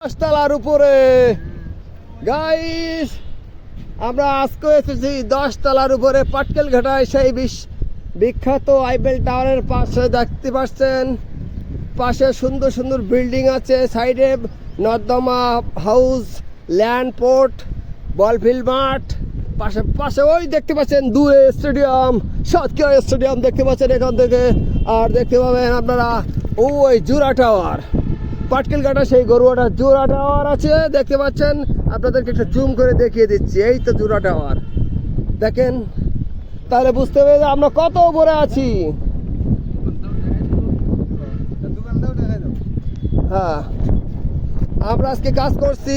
10 তলার উপরে গাইস, আমরা আজকে এসেছি 10 তলার উপরে পাটকেল ঘাটায়, সেই বিখ্যাত আইফেল টাওয়ারের পাশে দেখতে পাচ্ছেন। পাশে সুন্দর সুন্দর বিল্ডিং আছে, সাইডে নর্দমা হাউস, ল্যান্ড পোর্ট, বলফিল্ড মাঠ, পাশে পাশে ওই দেখতে পাচ্ছেন দূরে স্টেডিয়াম, সাতক্ষীরা স্টেডিয়াম দেখতে পাচ্ছেন এখান থেকে। আর দেখতে পাবেন আপনারা ওই জোড়া টাওয়ার, পাটকেল ঘাটা সেই গরুয়াটা জোড়া টাওয়ার আছে দেখতে পাচ্ছেন। আপনাদেরকে একটু জুম করে দেখিয়ে দিচ্ছি, এই তো জোড়া টাওয়ার দেখেন, তাহলে বুঝতে হবে যে আমরা কত উপরে আছি। হ্যাঁ, আমরা আজকে কাজ করছি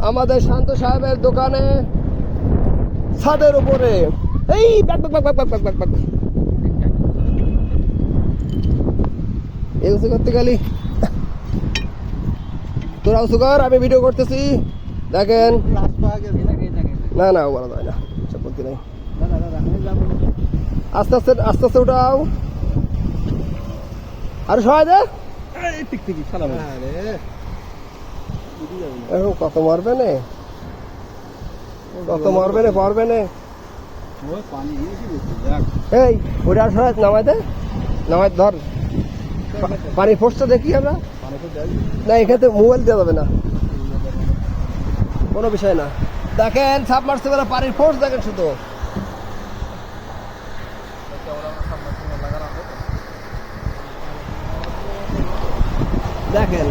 আমাদের শান্ত সাহেবের দোকানে ছাদের উপরে। এই এই করতে গেলি তোরা সুগার, আমি ভিডিও করতেছি দেখেন। না না বলা যায় না, সব বলতে নাই। আস্তে আস্তে আস্তে আস্তে উঠাও, আরে সবাই দে। কত মারবে নে, কত মারবে নে, পারবে নে। এই ওটা সবাই নামাই দে, নামাই ধর। পানির ফোর্সটা দেখি আমরা। না এখানে মোবাইল দেওয়া যাবে না, কোনো বিষয় না। দেখেন সাবমার্সিবলে পানির ফোর্স দেখেন শুধু। দেখেন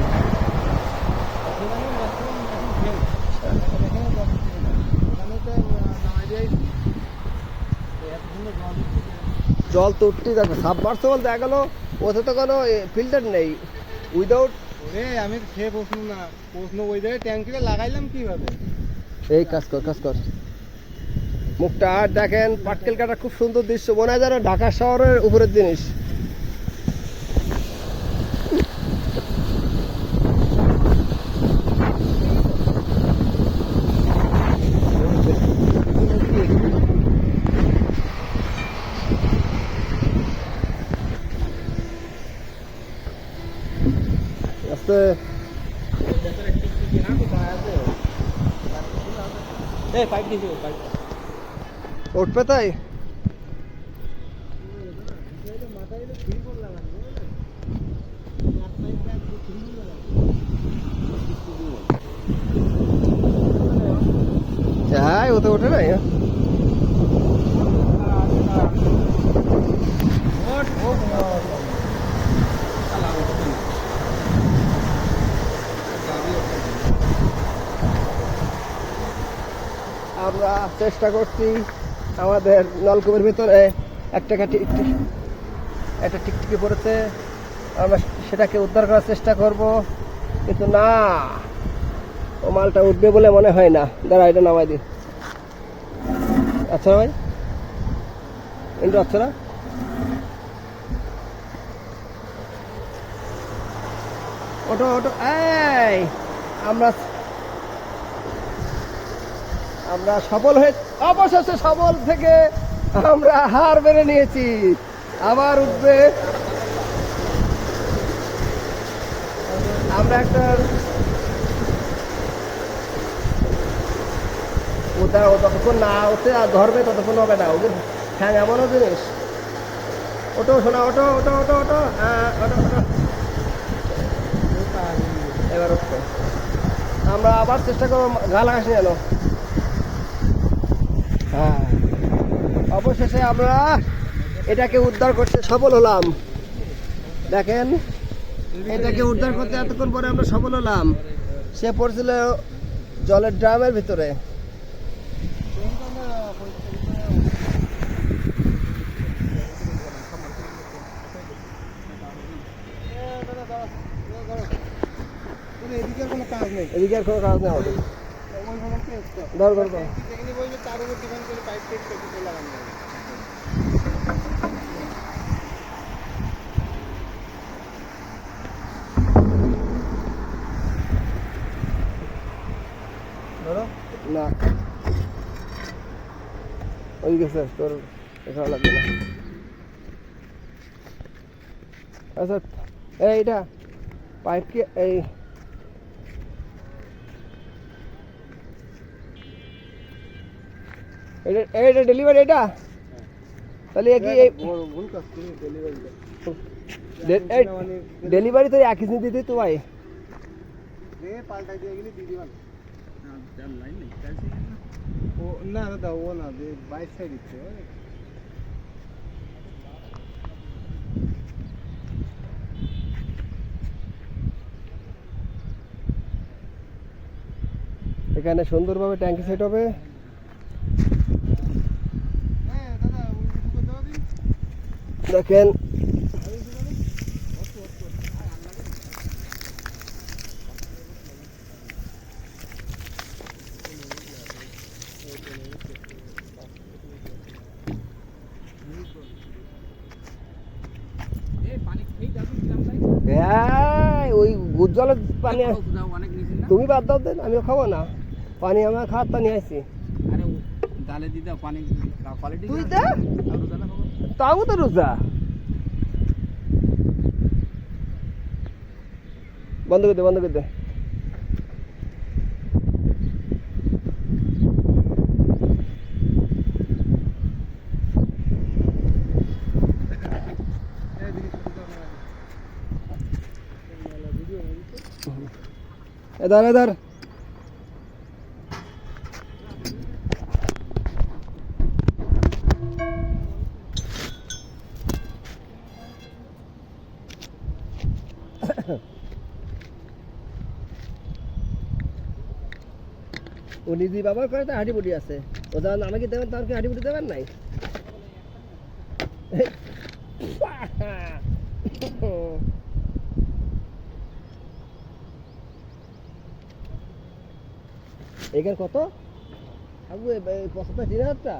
জল তো উঠতেই যাচ্ছে। সাবমার্সিবল দেখা গেল ওতে তো কোনো ফিল্টার নেই, উইদাউট। আমি সে প্রশ্ন ওই জায়গায় ট্যাঙ্কিটা লাগাইলাম কিভাবে? এই কাজ কর, কাজ কর মুখটা। আর দেখেন পাটকেল কাটা খুব সুন্দর দৃশ্য, মনে হয় যেন ঢাকা শহরের উপরের জিনিস। উঠবে তাই হ্যাঁ, ওতে ওঠে নাই। আমরা চেষ্টা করছি আমাদের নলকূপের ভিতরে একটা টিকটিকি পড়েছে, আমরা সেটাকে উদ্ধার করার চেষ্টা করব, কিন্তু না, ও মালটা উঠবে বলে মনে হয় না। দাঁড়া, এটা নামাই দিই। আচ্ছা ভাই, কিন্তু আচ্ছা না, ওটো ওটো। এই আমরা সফল হয়ে, অবশেষে সফল থেকে আমরা হার মেনে নিয়েছি। আবার উঠবে, আমরা একটা ও ততক্ষণ না ওঠে আর ধরবে ততক্ষণ হবে না। ওদের হ্যাঁ এমনও জিনিস। ওটো শোনা, ওটো ওটো ওটো ওটো, হ্যাঁ ওটো ওটো। এবার উঠবে, আমরা আবার চেষ্টা করবো। গা লাগাস নি এলো। হ্যাঁ, অবশেষে আমরা এটাকে উদ্ধার করতে সফল হলাম। দেখেন, এটাকে উদ্ধার করতে এতক্ষণ পরে আমরা সফল হলাম। সে পড়ছিল জলের ড্রামের ভিতরে। এদিকে কোনো কাজ নেই, এদিকে আর কোনো কাজ নেই আমাদের। ধর ধর ধর। তার উপর ডিপেন্ড করে পাইপ লাগানো হবে। না ওই গেছে, তোর এখানে লাগবে না। আচ্ছা এইটা পাইপ কি এই এটা ডেলিভারি এটা তাহলে কি ভুল কাজ তুমি ডেলিভারিটা ডেলিভারি তো একই দিন দিতে তো ভাই পাল্টাই দিয়ে গেলে দিয়ে দিবেন ও না দাদা ও না বাইক সাইড দিচ্ছে এখানে সুন্দরভাবে ট্যাঙ্কি সেট হবে। হ্যাঁ দাদা দেওয়া দিন দেখেন ওই গুজ্জলের পানি তুমি বাদ দাও দেন আমিও খাবো না পানি আমার খাওয়ার তা নিয়ে আসছি তুই দে তাও তো রোজা বন্ধ করে দে বন্ধ করে দে इधर इधर ও নিজে ব্যবহার করে তো হাঁটি বুটি আছে ও যখন আমাকে দেবেন তখন কি হাঁটি বুটি দেবেন নাই এখানে কত আবু 75,000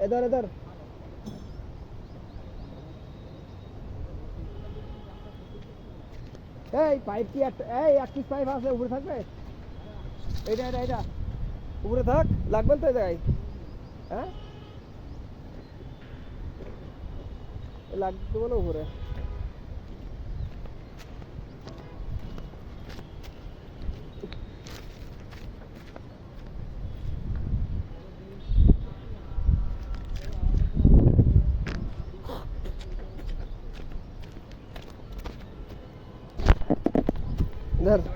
এধর এধর এই পাইপ কি এই এক পিস পাইপ আছে উপরে থাকবে এইটা এটা এটা উপরে থাক লাগবে তো এই হ্যাঁ লাগবে বলো উপরে इधर